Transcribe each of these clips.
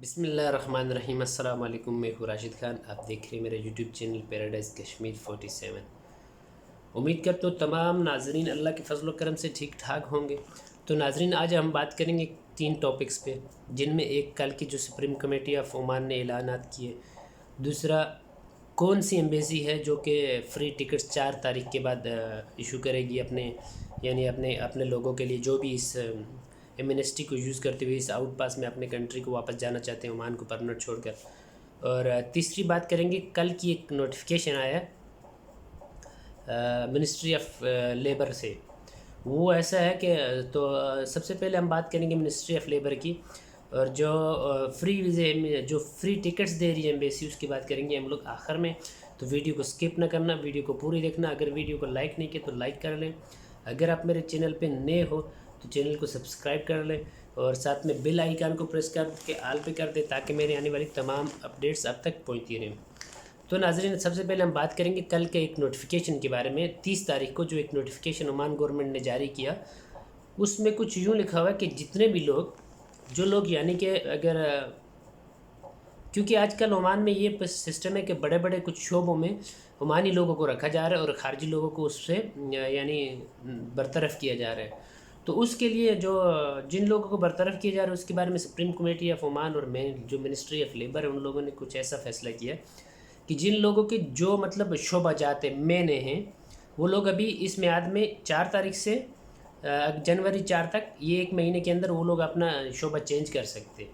بسم اللہ الرحمن الرحیم۔ السلام علیکم، میں ہوں راشد خان، آپ دیکھ رہے ہیں میرا یوٹیوب چینل پیراڈائز کشمیر 47۔ امید کرتا ہوں تمام ناظرین اللہ کے فضل و کرم سے ٹھیک ٹھاک ہوں گے۔ تو ناظرین، آج ہم بات کریں گے 3 ٹاپکس پہ، جن میں ایک کل کی جو سپریم کمیٹی آف عمان نے اعلانات کیے، دوسرا کون سی ایمبیسی ہے جو کہ فری ٹکٹس 4 تاریخ کے بعد ایشو کرے گی اپنے لوگوں کے لیے جو بھی اس ایمنسٹی کو یوز کرتے ہوئے اس آؤٹ پاس میں اپنے کنٹری کو واپس جانا چاہتے ہیں، عمان کو پرمنٹ چھوڑ کر۔ اور تیسری بات کریں گے، کل کی ایک نوٹیفیکیشن آیا منسٹری آف لیبر سے، وہ ایسا ہے کہ تو سب سے پہلے ہم بات کریں گے منسٹری آف لیبر کی، اور جو فری ویزے جو فری ٹکٹس دے رہی ہے ایمبیسی، اس کی بات کریں گے ہم لوگ آخر میں۔ تو ویڈیو کو سکپ نہ کرنا، ویڈیو کو پوری دیکھنا۔ اگر ویڈیو کو لائک نہیں کیا تو لائک کر لیں، اگر آپ میرے چینل پہ نئے ہو تو چینل کو سبسکرائب کر لیں، اور ساتھ میں بیل آئیکن کو پریس کر کے آل پہ کر دیں تاکہ میرے آنے والی تمام اپڈیٹس اب تک پہنچتی رہیں۔ تو ناظرین، سب سے پہلے ہم بات کریں گے کل کے ایک نوٹیفیکیشن کے بارے میں۔ 30 تاریخ کو جو ایک نوٹیفیکیشن عمان گورنمنٹ نے جاری کیا، اس میں کچھ یوں لکھا ہوا ہے کہ جتنے بھی لوگ یعنی کہ اگر کیونکہ آج کل عمان میں یہ سسٹم ہے کہ بڑے بڑے کچھ شعبوں میں عمانی لوگوں کو رکھا جا رہا ہے اور خارجی لوگوں کو اس سے یعنی برطرف کیا جا رہا ہے۔ تو اس کے لیے جن لوگوں کو برطرف کیا جا رہا ہے اس کے بارے میں سپریم کمیٹی آف عمان اور جو منسٹری آف لیبر ہے، ان لوگوں نے کچھ ایسا فیصلہ کیا کہ جن لوگوں کے جو شعبہ جات مینے ہیں، وہ لوگ ابھی اس میعاد میں 4 تاریخ سے جنوری 4 تک، یہ 1 مہینے کے اندر وہ لوگ اپنا شعبہ چینج کر سکتے،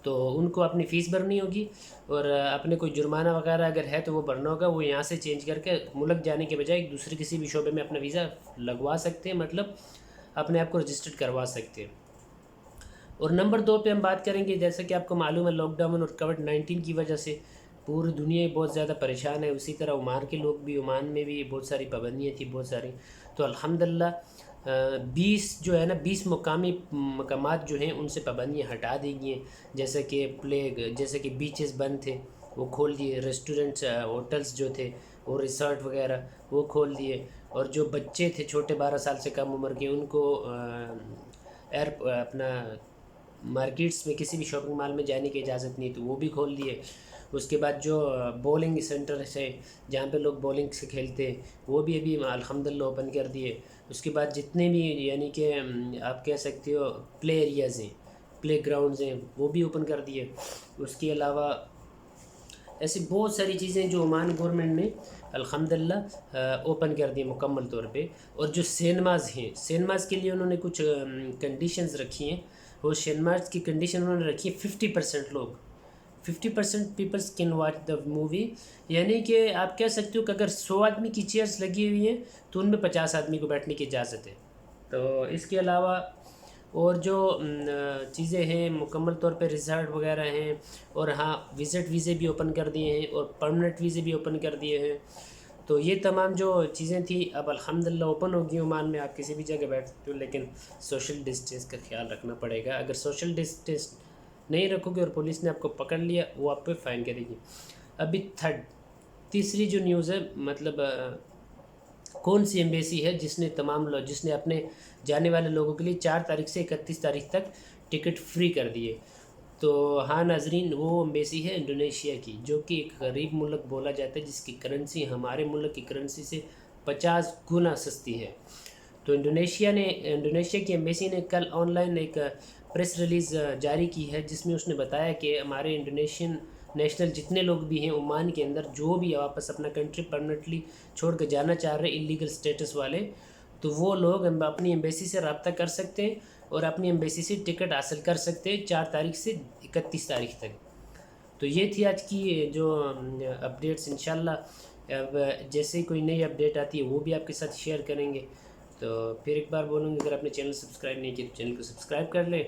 تو ان کو اپنی فیس بھرنی ہوگی، اور اپنے کوئی جرمانہ وغیرہ اگر ہے تو وہ بھرنا ہوگا۔ وہ یہاں سے چینج کر کے ملک جانے کے بجائے ایک دوسرے کسی بھی شعبے میں اپنا ویزا لگوا سکتے ہیں، مطلب اپنے آپ کو رجسٹرڈ کروا سکتے ہیں۔ اور نمبر 2 پہ ہم بات کریں گے، جیسا کہ آپ کو معلوم ہے لاک ڈاؤن اور کووڈ-19 کی وجہ سے پوری دنیا بہت زیادہ پریشان ہے، اسی طرح عمان کے لوگ بھی، عمان میں بھی بہت ساری پابندیاں تھیں بہت ساری۔ تو الحمدللہ 20 مقامی مقامات جو ہیں ان سے پابندیاں ہٹا دی گئی ہیں، جیسے کہ بیچز بند تھے وہ کھول دیے، ریسٹورنٹس، ہوٹلس جو تھے اور ریسارٹ وغیرہ وہ کھول دیے، اور جو بچے تھے چھوٹے 12 سال سے کم عمر کے، ان کو اپنا مارکیٹس میں کسی بھی شاپنگ مال میں جانے کی اجازت نہیں، تو وہ بھی کھول دیے۔ اس کے بعد جو بولنگ سینٹر ہے جہاں پہ لوگ بولنگ سے کھیلتے ہیں، وہ بھی ابھی الحمدللہ اوپن کر دیے۔ اس کے بعد جتنے بھی یعنی کہ آپ کہہ سکتے ہو پلے ایریاز ہیں، پلے گراؤنڈز ہیں، وہ بھی اوپن کر دیے۔ اس کے علاوہ ایسی بہت ساری چیزیں جو عمان گورنمنٹ نے الحمدللہ اوپن کر دی مکمل طور پہ۔ اور جو سینماز ہیں، سینماز کے لیے انہوں نے کچھ کنڈیشنز رکھی ہیں، وہ سینماز کی کنڈیشن انہوں نے رکھی ہے 50% لوگ، 50% peoples can watch the movie, یعنی کہ آپ کہہ سکتے ہو کہ اگر 100 آدمی کی چیئرز لگی ہوئی ہیں تو ان میں 50 آدمی کو بیٹھنے کی اجازت ہے۔ تو اس کے علاوہ اور جو چیزیں ہیں مکمل طور پہ ریزارٹ وغیرہ ہیں، اور ہاں وزٹ ویزے بھی اوپن کر دیے ہیں اور پرمنٹ ویزے بھی اوپن کر دیے ہیں۔ تو یہ تمام جو چیزیں تھیں اب الحمدللہ اوپن ہو گئی عمان میں، آپ کسی بھی جگہ بیٹھتے ہو، لیکن سوشل ڈسٹینس کا خیال رکھنا پڑے گا۔ اگر سوشل ڈسٹینس نہیں رکھو گے اور پولیس نے آپ کو پکڑ لیا، وہ آپ پہ فائن کرے گی۔ ابھی تیسری جو نیوز ہے، مطلب کون سی ایمبیسی ہے جس نے اپنے جانے والے لوگوں کے لیے 4 تاریخ سے 31 تاریخ تک ٹکٹ فری کر دیے؟ تو ہاں ناظرین، وہ ایمبیسی ہے انڈونیشیا کی، جو کہ ایک غریب ملک بولا جاتا ہے، جس کی کرنسی ہمارے ملک کی کرنسی سے 50 گنا سستی ہے۔ تو انڈونیشیا کی ایمبیسی نے کل آن لائن ایک پریس ریلیز جاری کی ہے، جس میں اس نے بتایا کہ ہمارے انڈونیشین نیشنل جتنے لوگ بھی ہیں عمان کے اندر، جو بھی واپس اپنا کنٹری پرمنٹلی چھوڑ کے جانا چاہ رہے اللیگل سٹیٹس والے، تو وہ لوگ اپنی ایمبیسی سے رابطہ کر سکتے ہیں اور اپنی ایمبیسی سے ٹکٹ حاصل کر سکتے ہیں 4 تاریخ سے 31 تاریخ تک۔ تو یہ تھی آج کی جو اپڈیٹس۔ انشاءاللہ اب جیسے کوئی نئی اپڈیٹ آتی ہے وہ بھی آپ کے ساتھ شیئر کریں گے۔ تو پھر ایک بار بولوں گی، اگر آپ نے چینل سبسکرائب نہیں کیا تو چینل کو سبسکرائب کر لیں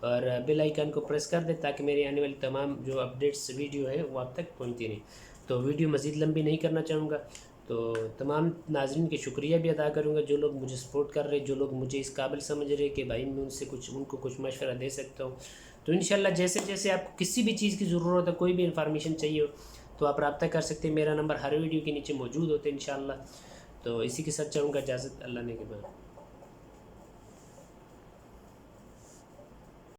اور بیل آئیکن کو پریس کر دیں تاکہ میری آنے والی تمام جو اپڈیٹس ویڈیو ہے وہ آپ تک پہنچتی رہیں۔ تو ویڈیو مزید لمبی نہیں کرنا چاہوں گا، تو تمام ناظرین کے شکریہ بھی ادا کروں گا جو لوگ مجھے سپورٹ کر رہے، جو لوگ مجھے اس قابل سمجھ رہے کہ بھائی میں ان کو کچھ مشورہ دے سکتا ہوں۔ تو انشاءاللہ جیسے آپ کو کسی بھی چیز کی ضرورت ہے، کوئی بھی انفارمیشن چاہیے ہو تو آپ رابطہ کر سکتے ہیں۔ میرا نمبر ہر ویڈیو کے نیچے موجود ہوتا ہے انشاءاللہ۔ تو اسی کے ساتھ چاہوں گا اجازت، اللہ نے کے بعد۔